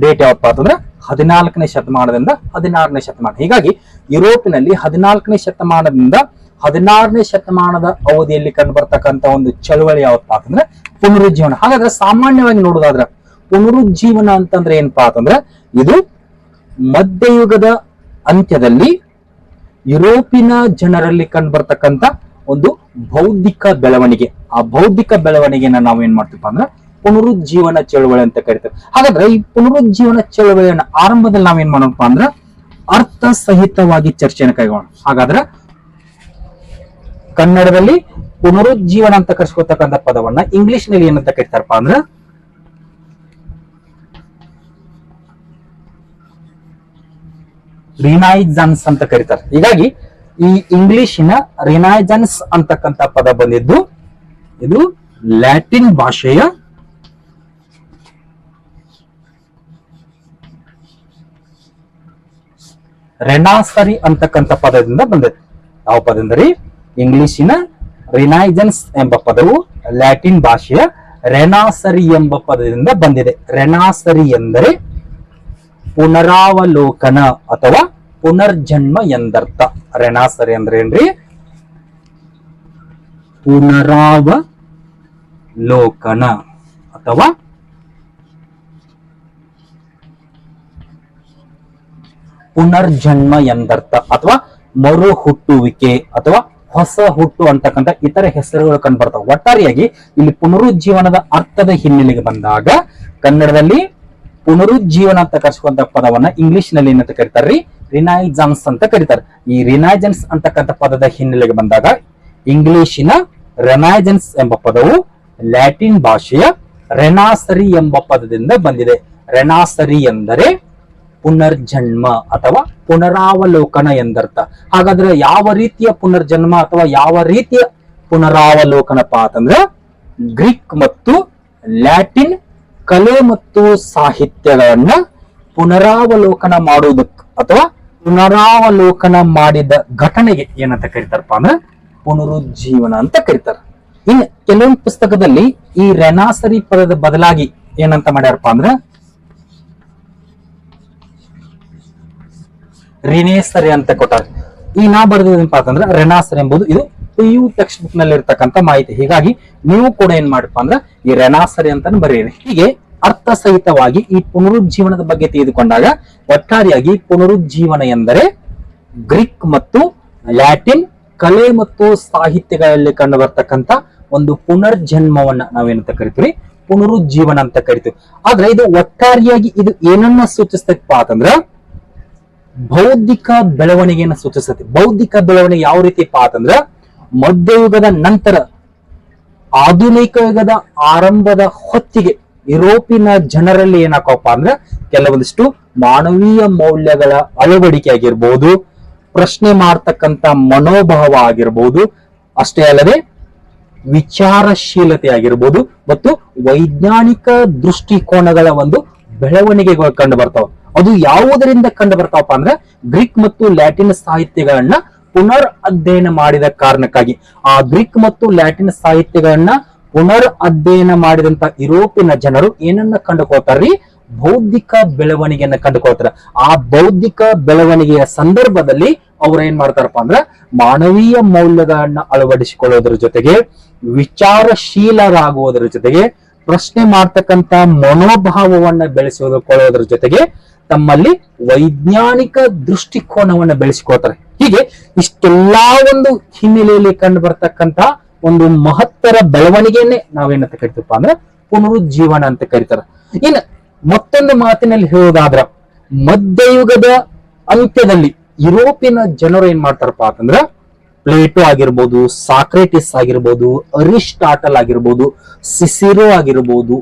Speaker 1: ಡೇಟ್ ಯಾವಪ್ಪ ಅಂತಂದ್ರೆ 14ನೇ ಶತಮಾನದಿಂದ 16ನೇ ಶತಮಾನ. ಹೀಗಾಗಿ ಯುರೋಪಿನಲ್ಲಿ 14ನೇ ಶತಮಾನದಿಂದ 16ನೇ ಶತಮಾನದ ಅವಧಿಯಲ್ಲಿ ಕಂಡು ಬರ್ತಕ್ಕಂತ ಒಂದು ಚಳವಳಿ ಯಾವಪ್ಪ ಅಂತಂದ್ರೆ ಪುನರುಜ್ಜೀವನ. ಹಾಗಾದ್ರೆ ಸಾಮಾನ್ಯವಾಗಿ ನೋಡೋದಾದ್ರೆ ಪುನರುಜ್ಜೀವನ ಅಂತಂದ್ರೆ ಏನಪ್ಪಾ ಅಂತಂದ್ರೆ ಇದು ಮಧ್ಯಯುಗದ ಅಂತ್ಯದಲ್ಲಿ ಯುರೋಪಿನ ಜನರಲ್ಲಿ ಕಂಡು ಬರ್ತಕ್ಕಂತ ಒಂದು ಬೌದ್ಧಿಕ ಬೆಳವಣಿಗೆ. ಆ ಬೌದ್ಧಿಕ ಬೆಳವಣಿಗೆನ ನಾವು ಏನ್ ಮಾಡ್ತೀವಿ ಅಂದ್ರೆ ಪುನರುಜ್ಜೀವನ ಚಳವಳಿ ಅಂತ ಕರಿತೇವೆ. ಹಾಗಾದ್ರೆ ಈ ಪುನರುಜ್ಜೀವನ ಚಳವಳಿಯನ್ನ ಆರಂಭದಲ್ಲಿ ನಾವೇನ್ ಮಾಡೋಣಪ್ಪ ಅಂದ್ರೆ ಅರ್ಥ ಸಹಿತವಾಗಿ ಚರ್ಚೆಯನ್ನು ಕೈಗೊಳ್ಳೋಣ. ಹಾಗಾದ್ರೆ ಕನ್ನಡದಲ್ಲಿ ಪುನರುಜ್ಜೀವನ ಅಂತ ಕರೆಸ್ಕೊತಕ್ಕಂಥ ಪದವನ್ನ ಇಂಗ್ಲಿಷ್ ನಲ್ಲಿ ಏನಂತ ಕರಿತಾರಪ್ಪ ಅಂದ್ರೆ ರಿನೈಸನ್ಸ್ ಅಂತ ಕರೀತಾರೆ. ಹೀಗಾಗಿ ಈ ಇಂಗ್ಲಿಷಿನ ರಿನೈಸನ್ಸ್ ಅಂತಕ್ಕಂಥ ಪದ ಬಂದಿದ್ದು ಇದು ಲ್ಯಾಟಿನ್ ಭಾಷೆಯ ರೆನಾಸರಿ ಅಂತಕ್ಕಂಥ ಪದದಿಂದ ಬಂದಿದೆ. ಯಾವ ಪದ ಅಂದರೆ ಇಂಗ್ಲಿಷಿನ ರಿನೈಸನ್ಸ್ ಎಂಬ ಪದವು ಲ್ಯಾಟಿನ್ ಭಾಷೆಯ ರೆನಾಸರಿ ಎಂಬ ಪದದಿಂದ ಬಂದಿದೆ. ರೆನಾಸರಿ ಎಂದರೆ ಪುನರಾವಲೋಕನ ಅಥವಾ ಪುನರ್ಜನ್ಮ ಎಂದರ್ಥ. ರೆನಾಸರಿ ಅಂದ್ರೆ ಏನ್ರಿ? ಪುನರಾವಲೋಕನ ಅಥವಾ ಪುನರ್ಜನ್ಮ ಎಂದರ್ಥ ಅಥವಾ ಮರು ಹುಟ್ಟುವಿಕೆ ಅಥವಾ ಹೊಸ ಹುಟ್ಟು ಅಂತಕ್ಕಂಥ ಇತರ ಹೆಸರುಗಳು ಕಂಡು ಬರ್ತಾವೆ. ಒಟ್ಟಾರೆಯಾಗಿ ಇಲ್ಲಿ ಪುನರುಜ್ಜೀವನದ ಅರ್ಥದ ಹಿನ್ನೆಲೆಗೆ ಬಂದಾಗ ಕನ್ನಡದಲ್ಲಿ ಪುನರುಜ್ಜೀವನ ಅಂತ ಕರೆಸುವಂತ ಪದವನ್ನ ಇಂಗ್ಲಿಷ್ ನಲ್ಲಿ ಏನಂತ ಕರೀತಾರ್ರಿ? ರಿನೈಸನ್ಸ್ ಅಂತ ಕರೀತಾರೆ. ಈ ರಿನೈಸನ್ಸ್ ಅಂತಕ್ಕಂಥ ಪದದ ಹಿನ್ನೆಲೆಗೆ ಬಂದಾಗ ಇಂಗ್ಲಿಷಿನ ರೆನೈಸನ್ಸ್ ಎಂಬ ಪದವು ಲ್ಯಾಟಿನ್ ಭಾಷೆಯ ರೆನಾಸರಿ ಎಂಬ ಪದದಿಂದ ಬಂದಿದೆ. ರೆನಾಸರಿ ಎಂದರೆ ಪುನರ್ಜನ್ಮ ಅಥವಾ ಪುನರಾವಲೋಕನ ಎಂದರ್ಥ. ಹಾಗಾದ್ರೆ ಯಾವ ರೀತಿಯ ಪುನರ್ಜನ್ಮ ಅಥವಾ ಯಾವ ರೀತಿಯ ಪುನರಾವಲೋಕನಪ್ಪ ಅಂತಂದ್ರೆ ಗ್ರೀಕ್ ಮತ್ತು ಲ್ಯಾಟಿನ್ ಕಲೆ ಮತ್ತು ಸಾಹಿತ್ಯಗಳನ್ನ ಪುನರಾವಲೋಕನ ಮಾಡುವುದಕ್ಕೆ ಅಥವಾ ಪುನರಾವಲೋಕನ ಮಾಡಿದ ಘಟನೆಗೆ ಏನಂತ ಕರೀತಾರಪ್ಪ ಅಂದ್ರೆ ಪುನರುಜ್ಜೀವನ ಅಂತ ಕರೀತಾರೆ. ಇನ್ನು ಕೆಲವೊಂದು ಪುಸ್ತಕದಲ್ಲಿ ಈ ರೆನಾಸರಿ ಪದದ ಬದಲಾಗಿ ಏನಂತ ಮಾಡ್ಯಾರಪ್ಪ ಅಂದ್ರೆ ರಿನೇಸರಿ ಅಂತ ಕೊಟ್ಟಾರೆ. ಈ ನಾ ಬರೆದೇನಪ್ಪ ಅಂತಂದ್ರೆ ರೆನಾಸರಿ ಎಂಬುದು ಇದು PU ಟೆಕ್ಸ್ಟ್ ಬುಕ್ ನಲ್ಲಿ ಇರ್ತಕ್ಕಂಥ ಮಾಹಿತಿ. ಹೀಗಾಗಿ ನೀವು ಕೂಡ ಏನ್ ಮಾಡಪ್ಪ ಅಂದ್ರೆ ಈ ರೆನಾಸರಿ ಅಂತಾನು ಬರೆಯಿರಿ. ಹೀಗೆ ಅರ್ಥ ಸಹಿತವಾಗಿ ಈ ಪುನರುಜ್ಜೀವನದ ಬಗ್ಗೆ ತಿಳಿದುಕೊಂಡಾಗ ಒಟ್ಟಾರೆಯಾಗಿ ಪುನರುಜ್ಜೀವನ ಎಂದರೆ ಗ್ರೀಕ್ ಮತ್ತು ಲ್ಯಾಟಿನ್ ಕಲೆ ಮತ್ತು ಸಾಹಿತ್ಯಗಳಲ್ಲಿ ಕಂಡು ಬರ್ತಕ್ಕಂಥ ಒಂದು ಪುನರ್ಜನ್ಮವನ್ನ ನಾವೇನಂತ ಕರಿತೀವಿ? ಪುನರುಜ್ಜೀವನ ಅಂತ ಕರಿತೀವಿ. ಆದ್ರೆ ಇದು ಒಟ್ಟಾರೆಯಾಗಿ ಇದು ಏನನ್ನ ಸೂಚಿಸ್ತಪ್ಪ ಅಂತಂದ್ರ ಬೌದ್ಧಿಕ ಬೆಳವಣಿಗೆಯನ್ನು ಸೂಚಿಸುತ್ತೆ. ಬೌದ್ಧಿಕ ಬೆಳವಣಿಗೆ ಯಾವ ರೀತಿಪ್ಪ ಅಂತಂದ್ರ ಮಧ್ಯಯುಗದ ನಂತರ ಆಧುನಿಕ ಯುಗದ ಆರಂಭದ ಹೊತ್ತಿಗೆ ಯುರೋಪಿನ ಜನರಲ್ಲಿ ಏನಾಕಪ್ಪ ಅಂದ್ರೆ ಕೆಲವೊಂದಿಷ್ಟು ಮಾನವೀಯ ಮೌಲ್ಯಗಳ ಅಳವಡಿಕೆ ಆಗಿರ್ಬೋದು, ಪ್ರಶ್ನೆ ಮಾಡ್ತಕ್ಕಂಥ ಮನೋಭಾವ ಆಗಿರ್ಬೋದು, ಅಷ್ಟೇ ಅಲ್ಲದೆ ವಿಚಾರಶೀಲತೆ ಆಗಿರ್ಬೋದು ಮತ್ತು ವೈಜ್ಞಾನಿಕ ದೃಷ್ಟಿಕೋನಗಳ ಒಂದು ಬೆಳವಣಿಗೆಗಳು ಕಂಡು ಬರ್ತಾವ. ಅದು ಯಾವುದರಿಂದ ಕಂಡು ಬರ್ತಾವಪ್ಪ ಅಂದ್ರೆ ಗ್ರೀಕ್ ಮತ್ತು ಲ್ಯಾಟಿನ್ ಸಾಹಿತ್ಯಗಳನ್ನ ಪುನರ್ ಅಧ್ಯಯನ ಮಾಡಿದ ಕಾರಣಕ್ಕಾಗಿ. ಆ ಗ್ರೀಕ್ ಮತ್ತು ಲ್ಯಾಟಿನ್ ಸಾಹಿತ್ಯಗಳನ್ನ ಪುನರ್ ಅಧ್ಯಯನ ಮಾಡಿದಂತ ಯುರೋಪಿನ ಜನರು ಏನನ್ನ ಕಂಡುಕೊಳ್ತಾರ್ರಿ? ಬೌದ್ಧಿಕ ಬೆಳವಣಿಗೆಯನ್ನ ಕಂಡುಕೊಳ್ತಾರ. ಆ ಬೌದ್ಧಿಕ ಬೆಳವಣಿಗೆಯ ಸಂದರ್ಭದಲ್ಲಿ ಅವ್ರು ಏನ್ ಮಾಡ್ತಾರಪ್ಪ ಅಂದ್ರೆ ಮಾನವೀಯ ಮೌಲ್ಯಗಳನ್ನ ಅಳವಡಿಸಿಕೊಳ್ಳೋದ್ರ ಜೊತೆಗೆ ವಿಚಾರಶೀಲರಾಗುವುದರ ಜೊತೆಗೆ ಪ್ರಶ್ನೆ ಮಾಡ್ತಕ್ಕಂತ ಮನೋಭಾವವನ್ನ ಬೆಳೆಸಿಕೊಳ್ಳೋದ್ರ ಜೊತೆಗೆ ತಮ್ಮಲ್ಲಿ ವೈಜ್ಞಾನಿಕ ದೃಷ್ಟಿಕೋನವನ್ನ ಬೆಳೆಸಿಕೊಳ್ತಾರೆ. ಹೀಗೆ ಇಷ್ಟೆಲ್ಲಾ ಒಂದು ಹಿನ್ನೆಲೆಯಲ್ಲಿ ಕಂಡು ಬರ್ತಕ್ಕಂತ ಒಂದು ಮಹತ್ತರ ಬೆಳವಣಿಗೆಯನ್ನೇ ನಾವೇನಂತ ಕರಿತೀವಪ್ಪ ಅಂದ್ರೆ ಪುನರುಜ್ಜೀವನ ಅಂತ ಕರೀತಾರೆ. ಇನ್ನು ಮತ್ತೊಂದು ಮಾತಿನಲ್ಲಿ ಹೇಳೋದಾದ್ರ ಮಧ್ಯಯುಗದ ಅಂತ್ಯದಲ್ಲಿ ಯುರೋಪಿನ ಜನರು ಏನ್ ಮಾಡ್ತಾರಪ್ಪ ಅಂತಂದ್ರ ಪ್ಲೇಟೋ ಆಗಿರ್ಬೋದು, ಸಾಕ್ರೆಟಿಸ್ ಆಗಿರ್ಬೋದು, ಅರಿಸ್ಟಾಟಲ್ ಆಗಿರ್ಬೋದು, ಸಿಸಿರೋ ಆಗಿರ್ಬೋದು,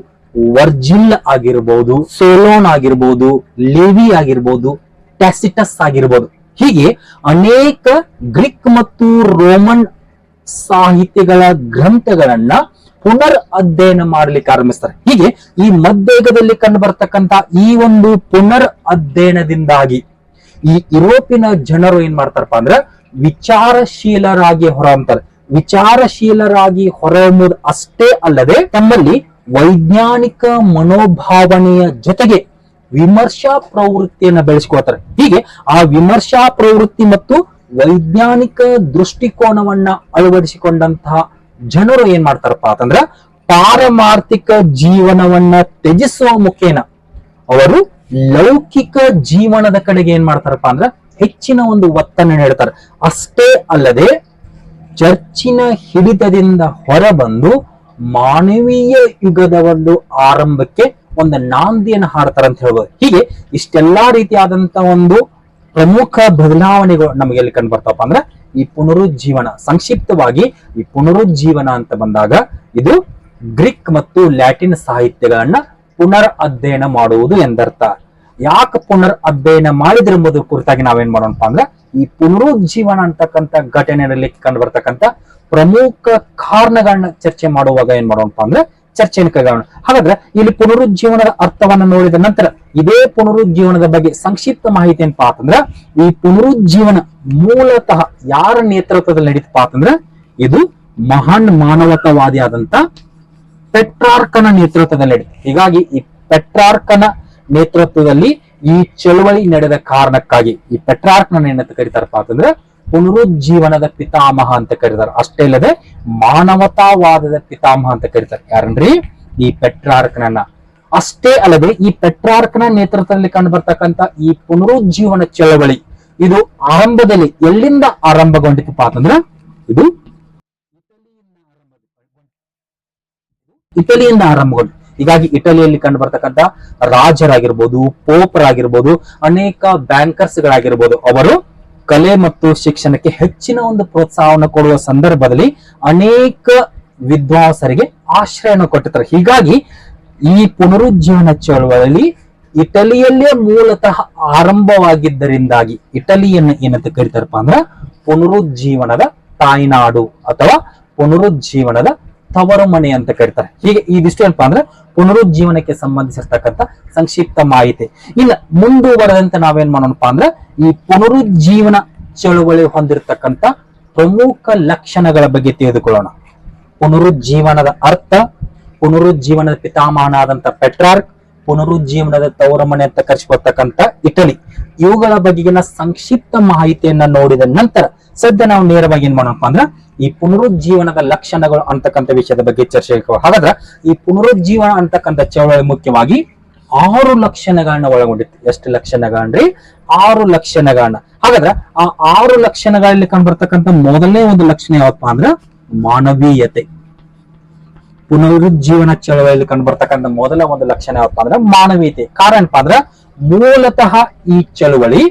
Speaker 1: ವರ್ಜಿಲ್ ಆಗಿರ್ಬೋದು, ಸೋಲೋನ್ ಆಗಿರ್ಬೋದು, ಲೇವಿ ಆಗಿರ್ಬೋದು, ಟ್ಯಾಸಿಟಸ್ ಆಗಿರ್ಬೋದು, ಹೀಗೆ ಅನೇಕ ಗ್ರೀಕ್ ಮತ್ತು ರೋಮನ್ ಸಾಹಿತ್ಯಗಳ ಗ್ರಂಥಗಳನ್ನ ಪುನರ್ ಅಧ್ಯಯನ ಮಾಡ್ಲಿಕ್ಕೆ ಆರಂಭಿಸ್ತಾರೆ. ಹೀಗೆ ಈ ಮಧ್ಯಯುಗದಲ್ಲಿ ಕಂಡು ಬರ್ತಕ್ಕಂತ ಈ ಒಂದು ಪುನರ್ ಅಧ್ಯಯನದಿಂದಾಗಿ ಈ ಯುರೋಪಿನ ಜನರು ಏನ್ ಮಾಡ್ತಾರಪ್ಪ ಅಂದ್ರೆ ವಿಚಾರಶೀಲರಾಗಿ ಹೊರಹೊಮ್ತಾರೆ. ವಿಚಾರಶೀಲರಾಗಿ ಹೊರಹೊಮ್ಮುವುದು ಅಷ್ಟೇ ಅಲ್ಲದೆ ತಮ್ಮಲ್ಲಿ ವೈಜ್ಞಾನಿಕ ಮನೋಭಾವನೆಯ ಜೊತೆಗೆ ವಿಮರ್ಶಾ ಪ್ರವೃತ್ತಿಯನ್ನ ಬೆಳೆಸ್ಕೊಳ್ತಾರೆ. ಹೀಗೆ ಆ ವಿಮರ್ಶಾ ಪ್ರವೃತ್ತಿ ಮತ್ತು ವೈಜ್ಞಾನಿಕ ದೃಷ್ಟಿಕೋನವನ್ನ ಅಳವಡಿಸಿಕೊಂಡಂತಹ ಜನರು ಏನ್ ಮಾಡ್ತಾರಪ್ಪ ಅಂತಂದ್ರ ಪಾರಮಾರ್ಥಿಕ ಜೀವನವನ್ನ ತ್ಯಜಿಸುವ ಮುಖೇನ ಅವರು ಲೌಕಿಕ ಜೀವನದ ಕಡೆಗೆ ಏನ್ ಮಾಡ್ತಾರಪ್ಪ ಅಂದ್ರ ಹೆಚ್ಚಿನ ಒಂದು ಒತ್ತನ್ನು ನೀಡ್ತಾರೆ. ಅಷ್ಟೇ ಅಲ್ಲದೆ ಚರ್ಚಿನ ಹಿಡಿತದಿಂದ ಹೊರಬಂದು ಮಾನವೀಯ ಯುಗದ ಒಂದು ಆರಂಭಕ್ಕೆ ಒಂದು ನಾಂದಿಯನ್ನು ಹಾಡ್ತಾರೆ ಅಂತ ಹೇಳ್ಬೋದು. ಹೀಗೆ ಇಷ್ಟೆಲ್ಲಾ ರೀತಿಯಾದಂತ ಒಂದು ಪ್ರಮುಖ ಬದಲಾವಣೆಗಳು ನಮಗೆ ಎಲ್ಲಿ ಕಂಡು ಬರ್ತಾವಪ್ಪ ಅಂದ್ರೆ ಈ ಪುನರುಜ್ಜೀವನ. ಸಂಕ್ಷಿಪ್ತವಾಗಿ ಈ ಪುನರುಜ್ಜೀವನ ಅಂತ ಬಂದಾಗ ಇದು ಗ್ರೀಕ್ ಮತ್ತು ಲ್ಯಾಟಿನ್ ಸಾಹಿತ್ಯಗಳನ್ನ ಪುನರ್ ಅಧ್ಯಯನ ಮಾಡುವುದು ಎಂದರ್ಥ. ಯಾಕೆ ಪುನರ್ ಅಧ್ಯಯನ ಮಾಡಿದ್ರ ಎಂಬುದು ಕುರಿತಾಗಿ ನಾವೇನ್ ಮಾಡೋಣಪ್ಪ ಅಂದ್ರೆ ಈ ಪುನರುಜ್ಜೀವನ ಅಂತಕ್ಕಂಥ ಘಟನೆಯಲ್ಲಿ ಕಂಡು ಬರ್ತಕ್ಕಂಥ ಪ್ರಮುಖ ಕಾರಣಗಳನ್ನ ಚರ್ಚೆ ಮಾಡುವಾಗ ಏನ್ ಮಾಡೋಣಪ್ಪ ಅಂದ್ರೆ ಚರ್ಚೆಯನ್ನು ಕೈಗೊಳ್ಳೋಣ. ಹಾಗಾದ್ರೆ ಇಲ್ಲಿ ಪುನರುಜ್ಜೀವನದ ಅರ್ಥವನ್ನ ನೋಡಿದ ನಂತರ ಇದೇ ಪುನರುಜ್ಜೀವನದ ಬಗ್ಗೆ ಸಂಕ್ಷಿಪ್ತ ಮಾಹಿತಿ ಏನಪ್ಪಾ ಅಂತಂದ್ರ ಈ ಪುನರುಜ್ಜೀವನ ಮೂಲತಃ ಯಾರ ನೇತೃತ್ವದಲ್ಲಿ ನಡೀತಪ್ಪ ಅಂತಂದ್ರ ಇದು ಮಹಾನ್ ಮಾನವತಾವಾದಿ ಆದಂತ ಪೆಟ್ರಾರ್ಕನ ನೇತೃತ್ವದಲ್ಲಿ ನಡೀತು. ಹೀಗಾಗಿ ಈ ಪೆಟ್ರಾರ್ಕನ ನೇತೃತ್ವದಲ್ಲಿ ಈ ಚಳವಳಿ ನಡೆದ ಕಾರಣಕ್ಕಾಗಿ ಈ ಪೆಟ್ರಾರ್ಕನ ಏನಂತ ಕರೀತಾರಪ್ಪ ಅಂತಂದ್ರೆ ಪುನರುಜ್ಜೀವನದ ಪಿತಾಮಹ ಅಂತ ಕರೀತಾರೆ. ಅಷ್ಟೇ ಇಲ್ಲದೆ ಮಾನವತಾವಾದದ ಪಿತಾಮಹ ಅಂತ ಕರೀತಾರೆ. ಯಾರನ್ರಿ? ಈ ಪೆಟ್ರಾರ್ಕನನ್ನ. ಅಷ್ಟೇ ಅಲ್ಲದೆ ಈ ಪೆಟ್ರಾರ್ಕನ ನೇತೃತ್ವದಲ್ಲಿ ಕಂಡು ಬರ್ತಕ್ಕಂಥ ಈ ಪುನರುಜ್ಜೀವನ ಚಳವಳಿ ಇದು ಆರಂಭದಲ್ಲಿ ಎಲ್ಲಿಂದ ಆರಂಭಗೊಂಡಿತಪ್ಪ ಅಂತಂದ್ರೆ ಇದು ಇಟಲಿಯಿಂದ ಆರಂಭಗೊಂಡು. ಹೀಗಾಗಿ ಇಟಲಿಯಲ್ಲಿ ಕಂಡು ಬರ್ತಕ್ಕಂಥ ರಾಜರಾಗಿರ್ಬೋದು, ಪೋಪರಾಗಿರ್ಬೋದು, ಅನೇಕ ಬ್ಯಾಂಕರ್ಸ್ ಗಳಾಗಿರ್ಬೋದು, ಅವರು ಕಲೆ ಮತ್ತು ಶಿಕ್ಷಣಕ್ಕೆ ಹೆಚ್ಚಿನ ಒಂದು ಪ್ರೋತ್ಸಾಹವನ್ನು ಕೊಡುವ ಸಂದರ್ಭದಲ್ಲಿ ಅನೇಕ ವಿದ್ವಾಂಸರಿಗೆ ಆಶ್ರಯವನ್ನು ಕೊಟ್ಟಿರ್ತಾರೆ. ಹೀಗಾಗಿ ಈ ಪುನರುಜ್ಜೀವನ ಚಳವಳಿ ಇಟಲಿಯಲ್ಲೇ ಮೂಲತಃ ಆರಂಭವಾಗಿದ್ದರಿಂದಾಗಿ ಇಟಲಿಯನ್ನು ಏನಂತ ಕರೀತಾರಪ್ಪ ಅಂದ್ರ ಪುನರುಜ್ಜೀವನದ ತಾಯ್ನಾಡು ಅಥವಾ ಪುನರುಜ್ಜೀವನದ ತವರು ಮನೆ ಅಂತ ಕರೀತಾರೆ. ಹೀಗೆ ಇದಿಷ್ಟು ಏನಪ್ಪಾ ಅಂದ್ರೆ ಪುನರುಜ್ಜೀವನಕ್ಕೆ ಸಂಬಂಧಿಸಿರ್ತಕ್ಕಂಥ ಸಂಕ್ಷಿಪ್ತ ಮಾಹಿತಿ. ಇನ್ನು ಮುಂದುವರೆದಂತೆ ನಾವೇನ್ ಮಾಡೋಣಪ್ಪ ಅಂದ್ರೆ ಈ ಪುನರುಜ್ಜೀವನ ಚಳುವಳಿ ಹೊಂದಿರತಕ್ಕಂಥ ಪ್ರಮುಖ ಲಕ್ಷಣಗಳ ಬಗ್ಗೆ ತಿಳಿದುಕೊಳ್ಳೋಣ. ಪುನರುಜ್ಜೀವನದ ಅರ್ಥ, ಪುನರುಜ್ಜೀವನದ ಪಿತಾಮಹನಾದಂತ ಪೆಟ್ರಾರ್ಕ್, ಪುನರುಜ್ಜೀವನದ ತವರು ಮನೆ ಅಂತ ಕರೆಸಿಕೊಳ್ತಕ್ಕಂಥ ಇಟಲಿ, ಇವುಗಳ ಬಗೆಗಿನ ಸಂಕ್ಷಿಪ್ತ ಮಾಹಿತಿಯನ್ನ ನೋಡಿದ ನಂತರ ಸದ್ಯ ನಾವು ನೇರವಾಗಿ ಏನ್ ಮಾಡೋಣಪ್ಪ ಅಂದ್ರೆ ಈ ಪುನರುಜ್ಜೀವನದ ಲಕ್ಷಣಗಳು ಅಂತಕ್ಕಂಥ ವಿಷಯದ ಬಗ್ಗೆ ಚರ್ಚೆ. ಹಾಗಾದ್ರೆ ಈ ಪುನರುಜ್ಜೀವನ ಅಂತಕ್ಕಂಥ ಚಳವಳಿ ಮುಖ್ಯವಾಗಿ 6 ಲಕ್ಷಣಗಳನ್ನ ಒಳಗೊಂಡಿತ್ತು. ಎಷ್ಟು ಲಕ್ಷಣಗಳನ್ರಿ? 6 ಲಕ್ಷಣಗಳನ್ನ. ಹಾಗಾದ್ರೆ ಆ 6 ಲಕ್ಷಣಗಳಲ್ಲಿ ಕಂಡುಬರ್ತಕ್ಕಂಥ ಮೊದಲನೇ ಒಂದು ಲಕ್ಷಣ ಯಾವಪ್ಪ ಅಂದ್ರೆ ಮಾನವೀಯತೆ. ಪುನರುಜ್ಜೀವನ ಚಳವಳಿಯಲ್ಲಿ ಕಂಡುಬರ್ತಕ್ಕಂಥ ಮೊದಲ ಒಂದು ಲಕ್ಷಣ ಯಾವಪ್ಪ ಅಂದ್ರೆ ಮಾನವೀಯತೆ. ಕಾರಣ ಏನಪ್ಪಾ ಅಂದ್ರೆ ಮೂಲತಃ ಈ ಚಳವಳಿ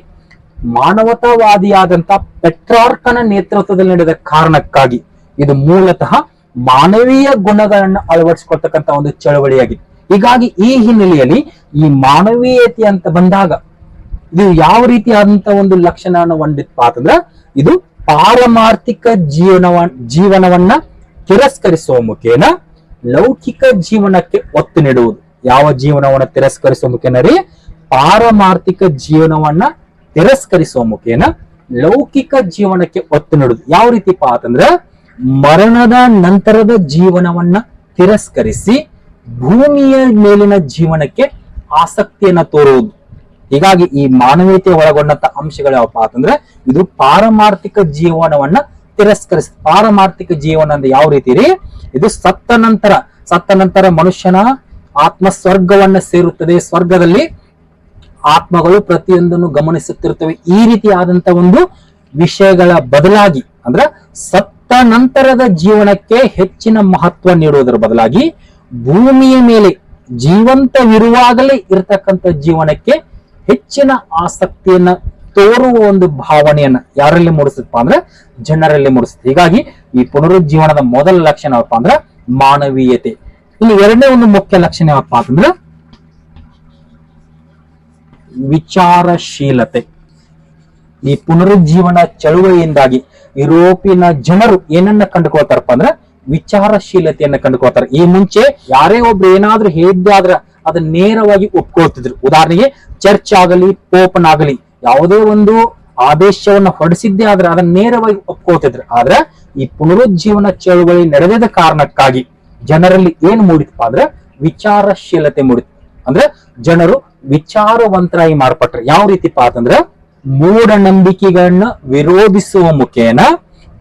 Speaker 1: ಮಾನವತಾವಾದಿಯಾದಂತ ಪೆಟ್ರಾರ್ಕನ ನೇತೃತ್ವದಲ್ಲಿ ನಡೆದ ಕಾರಣಕ್ಕಾಗಿ ಇದು ಮೂಲತಃ ಮಾನವೀಯ ಗುಣಗಳನ್ನ ಅಳವಡಿಸಿಕೊಳ್ತಕ್ಕಂಥ ಒಂದು ಚಳವಳಿಯಾಗಿದೆ. ಹೀಗಾಗಿ ಈ ಹಿನ್ನೆಲೆಯಲ್ಲಿ ಈ ಮಾನವೀಯತೆ ಅಂತ ಬಂದಾಗ ಇದು ಯಾವ ರೀತಿಯಾದಂತ ಒಂದು ಲಕ್ಷಣವನ್ನು ಹೊಂದಿತ್ತಪ್ಪ ಅಂತಂದ್ರ ಇದು ಪಾರಮಾರ್ಥಿಕ ಜೀವನವನ್ನ ತಿರಸ್ಕರಿಸುವ ಮುಖೇನ ಲೌಕಿಕ ಜೀವನಕ್ಕೆ ಒತ್ತು ನೀಡುವುದು. ಯಾವ ಜೀವನವನ್ನ ತಿರಸ್ಕರಿಸುವ ಮುಖೇನ ರೀ? ಪಾರಮಾರ್ಥಿಕ ಜೀವನವನ್ನ ತಿರಸ್ಕರಿಸುವ ಮುಖೇನ ಲೌಕಿಕ ಜೀವನಕ್ಕೆ ಒತ್ತು ನೀಡುವುದು. ಯಾವ ರೀತಿಪ್ಪ ಅಂತಂದ್ರ ಮರಣದ ನಂತರದ ಜೀವನವನ್ನ ತಿರಸ್ಕರಿಸಿ ಭೂಮಿಯ ಮೇಲಿನ ಜೀವನಕ್ಕೆ ಆಸಕ್ತಿಯನ್ನ ತೋರುವುದು. ಹೀಗಾಗಿ ಈ ಮಾನವೀಯತೆ ಒಳಗೊಂಡಂತ ಅಂಶಗಳು ಯಾವಪ್ಪ ಅಂತಂದ್ರೆ ಇದು ಪಾರಮಾರ್ಥಿಕ ಜೀವನವನ್ನ ತಿರಸ್ಕರಿಸ. ಪಾರಮಾರ್ಥಿಕ ಜೀವನ ಅಂದ್ರೆ ಯಾವ ರೀತಿ ರೀ? ಇದು ಸತ್ತ ನಂತರ ಮನುಷ್ಯನ ಆತ್ಮ ಸ್ವರ್ಗವನ್ನ ಸೇರುತ್ತದೆ. ಸ್ವರ್ಗದಲ್ಲಿ ಆತ್ಮಗಳು ಪ್ರತಿಯೊಂದನ್ನು ಗಮನಿಸುತ್ತಿರುತ್ತವೆ. ಈ ರೀತಿಯಾದಂತ ಒಂದು ವಿಷಯಗಳ ಬದಲಾಗಿ ಅಂದ್ರೆ ಸತ್ತ ನಂತರದ ಜೀವನಕ್ಕೆ ಹೆಚ್ಚಿನ ಮಹತ್ವ ನೀಡುವುದರ ಬದಲಾಗಿ ಭೂಮಿಯ ಮೇಲೆ ಜೀವಂತವಿರುವಾಗಲೇ ಇರತಕ್ಕಂಥ ಜೀವನಕ್ಕೆ ಹೆಚ್ಚಿನ ಆಸಕ್ತಿಯನ್ನ ತೋರುವ ಒಂದು ಭಾವನೆಯನ್ನ ಯಾರಲ್ಲಿ ಮೂಡಿಸುತ್ತಪ್ಪ ಅಂದ್ರೆ ಜನರಲ್ಲಿ ಮೂಡಿಸುತ್ತೆ. ಹೀಗಾಗಿ ಈ ಪುನರುಜ್ಜೀವನದ ಮೊದಲ ಲಕ್ಷಣ ಯಾವಪ್ಪ ಅಂದ್ರೆ ಮಾನವೀಯತೆ. ಇನ್ನು ಎರಡನೇ ಒಂದು ಮುಖ್ಯ ಲಕ್ಷಣ ಯಾವಪ್ಪ ಅಂತಂದ್ರೆ ವಿಚಾರಶೀಲತೆ. ಈ ಪುನರುಜ್ಜೀವನ ಚಳುವಳಿಯಿಂದಾಗಿ ಯುರೋಪಿನ ಜನರು ಏನನ್ನ ಕಂಡುಕೊಳ್ತಾರಪ್ಪ ಅಂದ್ರೆ ವಿಚಾರಶೀಲತೆಯನ್ನ ಕಂಡುಕೊಳ್ತಾರೆ. ಈ ಮುಂಚೆ ಯಾರೇ ಒಬ್ರು ಏನಾದ್ರೂ ಹೇಳಿದ್ದಾದ್ರ ಅದನ್ನ ನೇರವಾಗಿ ಒಪ್ಕೊಳ್ತಿದ್ರು. ಉದಾಹರಣೆಗೆ ಚರ್ಚ್ ಆಗಲಿ, ಪೋಪನಾಗಲಿ ಯಾವುದೇ ಒಂದು ಆದೇಶವನ್ನ ಹೊರಡಿಸಿದ್ದೇ ಆದ್ರೆ ಅದನ್ನ ನೇರವಾಗಿ ಒಪ್ಕೋತಿದ್ರು. ಆದ್ರೆ ಈ ಪುನರುಜ್ಜೀವನ ಚಳುವಳಿ ನಡೆದ ಕಾರಣಕ್ಕಾಗಿ ಜನರಲ್ಲಿ ಏನ್ ಮೂಡಿತಪ್ಪ ಅಂದ್ರೆ ವಿಚಾರಶೀಲತೆ ಮೂಡಿತು. ಅಂದ್ರೆ ಜನರು ವಿಚಾರವಂತರಾಗಿ ಮಾರ್ಪಟ್ರು. ಯಾವ ರೀತಿಪ್ಪ ಅಂತಂದ್ರೆ ಮೂಢನಂಬಿಕೆಗಳನ್ನ ವಿರೋಧಿಸುವ ಮುಖೇನ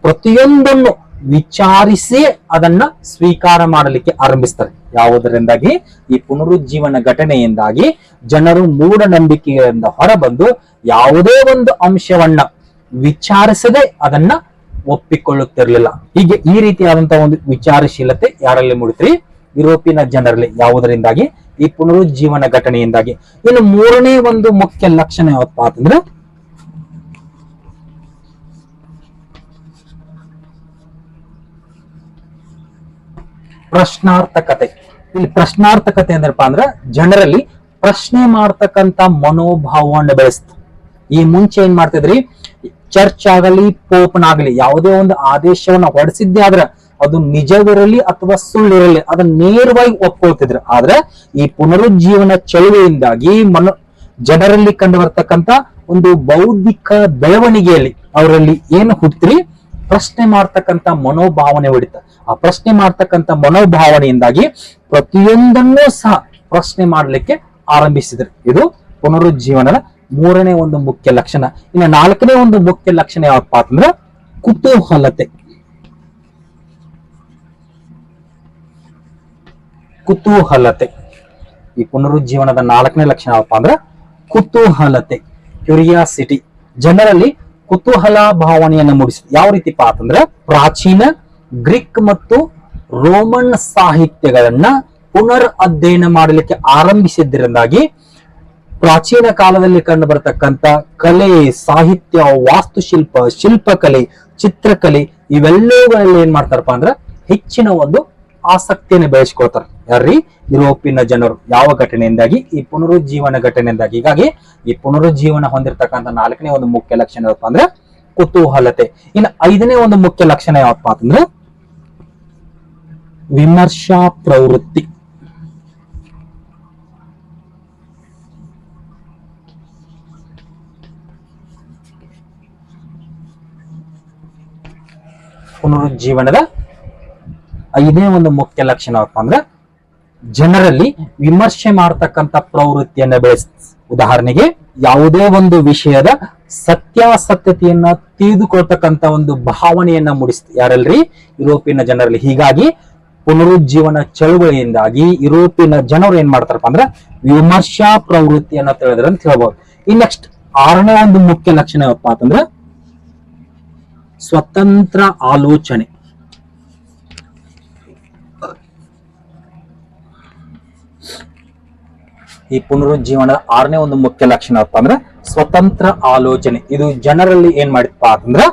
Speaker 1: ಪ್ರತಿಯೊಂದನ್ನು ವಿಚಾರಿಸಿ ಅದನ್ನ ಸ್ವೀಕಾರ ಮಾಡಲಿಕ್ಕೆ ಆರಂಭಿಸ್ತಾರೆ. ಯಾವುದರಿಂದಾಗಿ ಈ ಪುನರುಜ್ಜೀವನ ಘಟನೆಯಿಂದಾಗಿ ಜನರು ಮೂಢನಂಬಿಕೆಯಿಂದ ಹೊರಬಂದು ಯಾವುದೇ ಒಂದು ಅಂಶವನ್ನ ವಿಚಾರಿಸದೆ ಅದನ್ನ ಒಪ್ಪಿಕೊಳ್ಳುತ್ತಿರ್ಲಿಲ್ಲ. ಹೀಗೆ ಈ ರೀತಿಯಾದಂತಹ ಒಂದು ವಿಚಾರಶೀಲತೆ ಯಾರಲ್ಲಿ ಮೂಡಿತ್ರಿ? ಯುರೋಪಿನ ಜನರಲ್ಲಿ. ಯಾವುದರಿಂದಾಗಿ? ಈ ಪುನರುಜ್ಜೀವನ ಘಟನೆಯಿಂದಾಗಿ. ಇನ್ನು ಮೂರನೇ ಒಂದು ಮುಖ್ಯ ಲಕ್ಷಣ ಯಾವತ್ತಪ್ಪ ಅಂತಂದ್ರೆ ಪ್ರಶ್ನಾರ್ಥಕತೆ. ಇಲ್ಲಿ ಪ್ರಶ್ನಾರ್ಥಕತೆ ಅಂದ್ರಪ್ಪ ಅಂದ್ರೆ ಜನರಲ್ಲಿ ಪ್ರಶ್ನೆ ಮಾಡ್ತಕ್ಕಂತ ಮನೋಭಾವವನ್ನು ಬೆಳೆಸ್ತು. ಈ ಮುಂಚೆ ಏನ್ ಮಾಡ್ತಿದ್ರಿ? ಚರ್ಚ್ ಆಗಲಿ ಪೋಪ್ನಾಗಲಿ ಯಾವುದೇ ಒಂದು ಆದೇಶವನ್ನ ಹೊರಡಿಸಿದ್ದೇ ಆದ್ರೆ ಅದು ನಿಜವಿರಲಿ ಅಥವಾ ಸುಳ್ಳಿರಲಿ ಅದನ್ನ ನೇರವಾಗಿ ಒಪ್ಕೊಳ್ತಿದ್ರು. ಆದ್ರೆ ಈ ಪುನರುಜ್ಜೀವನ ಚಳುವಳಿಯಿಂದಾಗಿ ಜನರಲ್ಲಿ ಕಂಡು ಬರ್ತಕ್ಕಂತ ಒಂದು ಬೌದ್ಧಿಕ ಬೆಳವಣಿಗೆಯಲ್ಲಿ ಅವರಲ್ಲಿ ಏನು ಹುಟ್ಟಿರಿ? ಪ್ರಶ್ನೆ ಮಾಡ್ತಕ್ಕಂತ ಮನೋಭಾವನೆ ಹೊಡಿತ. ಆ ಪ್ರಶ್ನೆ ಮಾಡ್ತಕ್ಕಂತ ಮನೋಭಾವನೆಯಿಂದಾಗಿ ಪ್ರತಿಯೊಂದನ್ನೂ ಸಹ ಪ್ರಶ್ನೆ ಮಾಡಲಿಕ್ಕೆ ಆರಂಭಿಸಿದ್ರು. ಇದು ಪುನರುಜ್ಜೀವನದ ಮೂರನೇ ಒಂದು ಮುಖ್ಯ ಲಕ್ಷಣ. ಇನ್ನು ನಾಲ್ಕನೇ ಒಂದು ಮುಖ್ಯ ಲಕ್ಷಣ ಯಾವಪ್ಪ ಅಂತಂದ್ರೆ ಕುತೂಹಲತೆ. ಕುತೂಹಲತೆ ಈ ಪುನರುಜ್ಜೀವನದ ನಾಲ್ಕನೇ ಲಕ್ಷಣ ಯಾವಪ್ಪ ಅಂದ್ರೆ ಕುತೂಹಲತೆ, ಕ್ಯೂರಿಯಾಸಿಟಿ. ಜನರಲ್ಲಿ ಕುತೂಹಲ ಭಾವನೆಯನ್ನು ಮೂಡಿಸಿದೆ. ಯಾವ ರೀತಿಪ್ಪ ಅಂತಂದ್ರೆ ಪ್ರಾಚೀನ ಗ್ರೀಕ್ ಮತ್ತು ರೋಮನ್ ಸಾಹಿತ್ಯಗಳನ್ನ ಪುನರ್ ಅಧ್ಯಯನ ಮಾಡಲಿಕ್ಕೆ ಆರಂಭಿಸಿದ್ದರಿಂದಾಗಿ ಪ್ರಾಚೀನ ಕಾಲದಲ್ಲಿ ಕಂಡು ಬರತಕ್ಕಂತ ಕಲೆ, ಸಾಹಿತ್ಯ, ವಾಸ್ತುಶಿಲ್ಪ, ಶಿಲ್ಪಕಲೆ, ಚಿತ್ರಕಲೆ ಇವೆಲ್ಲವುಗಳಲ್ಲಿ ಏನ್ ಮಾಡ್ತಾರಪ್ಪ ಅಂದ್ರೆ ಹೆಚ್ಚಿನ ಒಂದು ಆಸಕ್ತಿಯನ್ನು ಬೆಳೆಸ್ಕೊಳ್ತಾರೆ. ಯಾರ್ರಿ? ಯುರೋಪಿನ ಜನರು. ಯಾವ ಘಟನೆಯಿಂದಾಗಿ? ಈ ಪುನರುಜ್ಜೀವನ ಘಟನೆಯಿಂದಾಗಿ. ಹೀಗಾಗಿ ಈ ಪುನರುಜ್ಜೀವನ ಹೊಂದಿರತಕ್ಕಂಥ ನಾಲ್ಕನೇ ಒಂದು ಮುಖ್ಯ ಲಕ್ಷಣ ಯಾವಪ್ಪ ಅಂದ್ರೆ ಕುತೂಹಲತೆ. ಇನ್ನು ಐದನೇ ಒಂದು ಮುಖ್ಯ ಲಕ್ಷಣ ಯಾವಪ್ಪ ಅಂತಂದ್ರೆ ವಿಮರ್ಶಾ ಪ್ರವೃತ್ತಿ. ಪುನರುಜ್ಜೀವನದ ಐದನೇ ಒಂದು ಮುಖ್ಯ ಲಕ್ಷಣ ಯಾವಪ್ಪ ಅಂದ್ರೆ ಜನರಲ್ಲಿ ವಿಮರ್ಶೆ ಮಾಡತಕ್ಕಂತ ಪ್ರವೃತ್ತಿಯನ್ನ ಬೆಳೆಸ. ಉದಾಹರಣೆಗೆ ಯಾವುದೇ ಒಂದು ವಿಷಯದ ಸತ್ಯಾಸತ್ಯತೆಯನ್ನ ತಿಳಿದುಕೊಳ್ತಕ್ಕಂತ ಒಂದು ಭಾವನೆಯನ್ನ ಮೂಡಿಸ್ತು. ಯಾರಲ್ರಿ? ಯುರೋಪಿನ ಜನರಲ್ಲಿ. ಹೀಗಾಗಿ ಪುನರುಜ್ಜೀವನ ಚಳುವಳಿಯಿಂದಾಗಿ ಯುರೋಪಿನ ಜನರು ಏನ್ ಮಾಡ್ತಾರಪ್ಪ ಅಂದ್ರೆ ವಿಮರ್ಶಾ ಪ್ರವೃತ್ತಿಯನ್ನ ತಿಳಿದ್ರ ಅಂತ ಹೇಳ್ಬಹುದು. ಈ ನೆಕ್ಸ್ಟ್ ಆರನೇ ಒಂದು ಮುಖ್ಯ ಲಕ್ಷಣ ಯಾವಪ್ಪ ಅಂತಂದ್ರೆ ಸ್ವತಂತ್ರ ಆಲೋಚನೆ. ಈ ಪುನರುಜ್ಜೀವನದ ಆರನೇ ಒಂದು ಮುಖ್ಯ ಲಕ್ಷಣ ಯಾವಪ್ಪ ಅಂದ್ರೆ ಸ್ವತಂತ್ರ ಆಲೋಚನೆ. ಇದು ಜನರಲ್ಲಿ ಏನ್ ಮಾಡಿತಪ್ಪ ಅಂತಂದ್ರ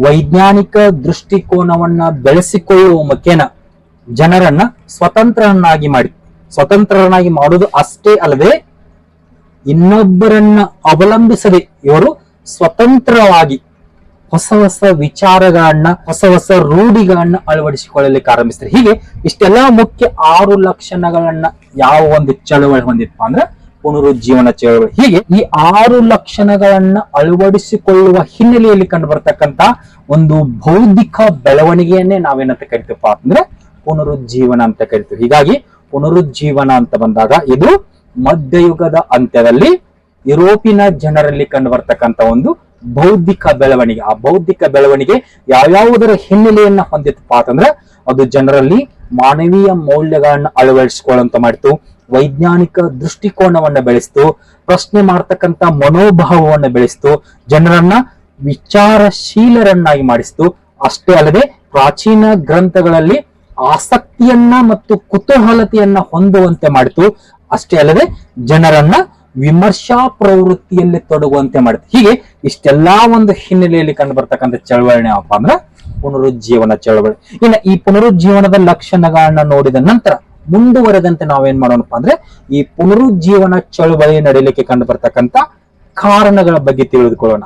Speaker 1: ವೈಜ್ಞಾನಿಕ ದೃಷ್ಟಿಕೋನವನ್ನ ಬೆಳೆಸಿಕೊಳ್ಳುವ ಮುಖೇನ ಜನರನ್ನ ಸ್ವತಂತ್ರರನ್ನಾಗಿ ಮಾಡಿ. ಸ್ವತಂತ್ರರನ್ನಾಗಿ ಮಾಡುವುದು ಅಷ್ಟೇ ಅಲ್ಲದೆ ಇನ್ನೊಬ್ಬರನ್ನ ಅವಲಂಬಿಸದೆ ಇವರು ಸ್ವತಂತ್ರವಾಗಿ ಹೊಸ ಹೊಸ ವಿಚಾರಗಳನ್ನ, ಹೊಸ ಹೊಸ ರೂಢಿಗಳನ್ನ ಅಳವಡಿಸಿಕೊಳ್ಳಲಿಕ್ಕೆ ಆರಂಭಿಸ್ತಾರೆ. ಹೀಗೆ ಇಷ್ಟೆಲ್ಲಾ ಮುಖ್ಯ 6 ಲಕ್ಷಣಗಳನ್ನ ಯಾವ ಒಂದು ಚಳವಳಿ ಹೊಂದಿತ್ತಪ್ಪ ಅಂದ್ರೆ ಪುನರುಜ್ಜೀವನ ಚಳವಳಿ. ಹೀಗೆ ಈ 6 ಲಕ್ಷಣಗಳನ್ನ ಅಳವಡಿಸಿಕೊಳ್ಳುವ ಹಿನ್ನೆಲೆಯಲ್ಲಿ ಕಂಡು ಬರ್ತಕ್ಕಂತ ಒಂದು ಬೌದ್ಧಿಕ ಬೆಳವಣಿಗೆಯನ್ನೇ ನಾವೇನಂತ ಕರಿತೀವಪ್ಪ ಅಂದ್ರೆ ಪುನರುಜ್ಜೀವನ ಅಂತ ಕರಿತೀವಿ. ಹೀಗಾಗಿ ಪುನರುಜ್ಜೀವನ ಅಂತ ಬಂದಾಗ ಇದು ಮಧ್ಯಯುಗದ ಅಂತ್ಯದಲ್ಲಿ ಯುರೋಪಿನ ಜನರಲ್ಲಿ ಕಂಡು ಬರ್ತಕ್ಕಂತ ಒಂದು ಬೌದ್ಧಿಕ ಬೆಳವಣಿಗೆ. ಆ ಬೌದ್ಧಿಕ ಬೆಳವಣಿಗೆ ಯಾವ್ಯಾವುದರ ಹಿನ್ನೆಲೆಯನ್ನ ಹೊಂದಿತ್ತಪ್ಪ ಅಂತಂದ್ರೆ ಅದು ಜನರಲ್ಲಿ ಮಾನವೀಯ ಮೌಲ್ಯಗಳನ್ನ ಅಳವಡಿಸಿಕೊಳ್ಳುವಂತ ಮಾಡಿತು, ವೈಜ್ಞಾನಿಕ ದೃಷ್ಟಿಕೋನವನ್ನ ಬೆಳೆಸ್ತು, ಪ್ರಶ್ನೆ ಮಾಡ್ತಕ್ಕಂತ ಮನೋಭಾವವನ್ನ ಬೆಳೆಸ್ತು, ಜನರನ್ನ ವಿಚಾರಶೀಲರನ್ನಾಗಿ ಮಾಡಿಸ್ತು. ಅಷ್ಟೇ ಅಲ್ಲದೆ ಪ್ರಾಚೀನ ಗ್ರಂಥಗಳಲ್ಲಿ ಆಸಕ್ತಿಯನ್ನ ಮತ್ತು ಕುತೂಹಲತೆಯನ್ನ ಹೊಂದುವಂತೆ ಮಾಡಿತು. ಅಷ್ಟೇ ಅಲ್ಲದೆ ಜನರನ್ನ ವಿಮರ್ಶಾ ಪ್ರವೃತ್ತಿಯಲ್ಲಿ ತೊಡಗುವಂತೆ ಮಾಡಿತು. ಹೀಗೆ ಇಷ್ಟೆಲ್ಲಾ ಒಂದು ಹಿನ್ನೆಲೆಯಲ್ಲಿ ಕಂಡು ಬರ್ತಕ್ಕಂಥ ಚಳವಳಿ ಯಾವಪ್ಪ ಅಂದ್ರೆ ಪುನರುಜ್ಜೀವನ ಚಳವಳಿ. ಇನ್ನು ಈ ಪುನರುಜ್ಜೀವನದ ಲಕ್ಷಣಗಳನ್ನ ನೋಡಿದ ನಂತರ ಮುಂದುವರೆದಂತೆ ನಾವೇನ್ ಮಾಡೋಣಪ್ಪ ಅಂದ್ರೆ ಈ ಪುನರುಜ್ಜೀವನ ಚಳವಳಿ ನಡೀಲಿಕ್ಕೆ ಕಂಡು ಬರ್ತಕ್ಕಂಥ ಕಾರಣಗಳ ಬಗ್ಗೆ ತಿಳಿದುಕೊಳ್ಳೋಣ.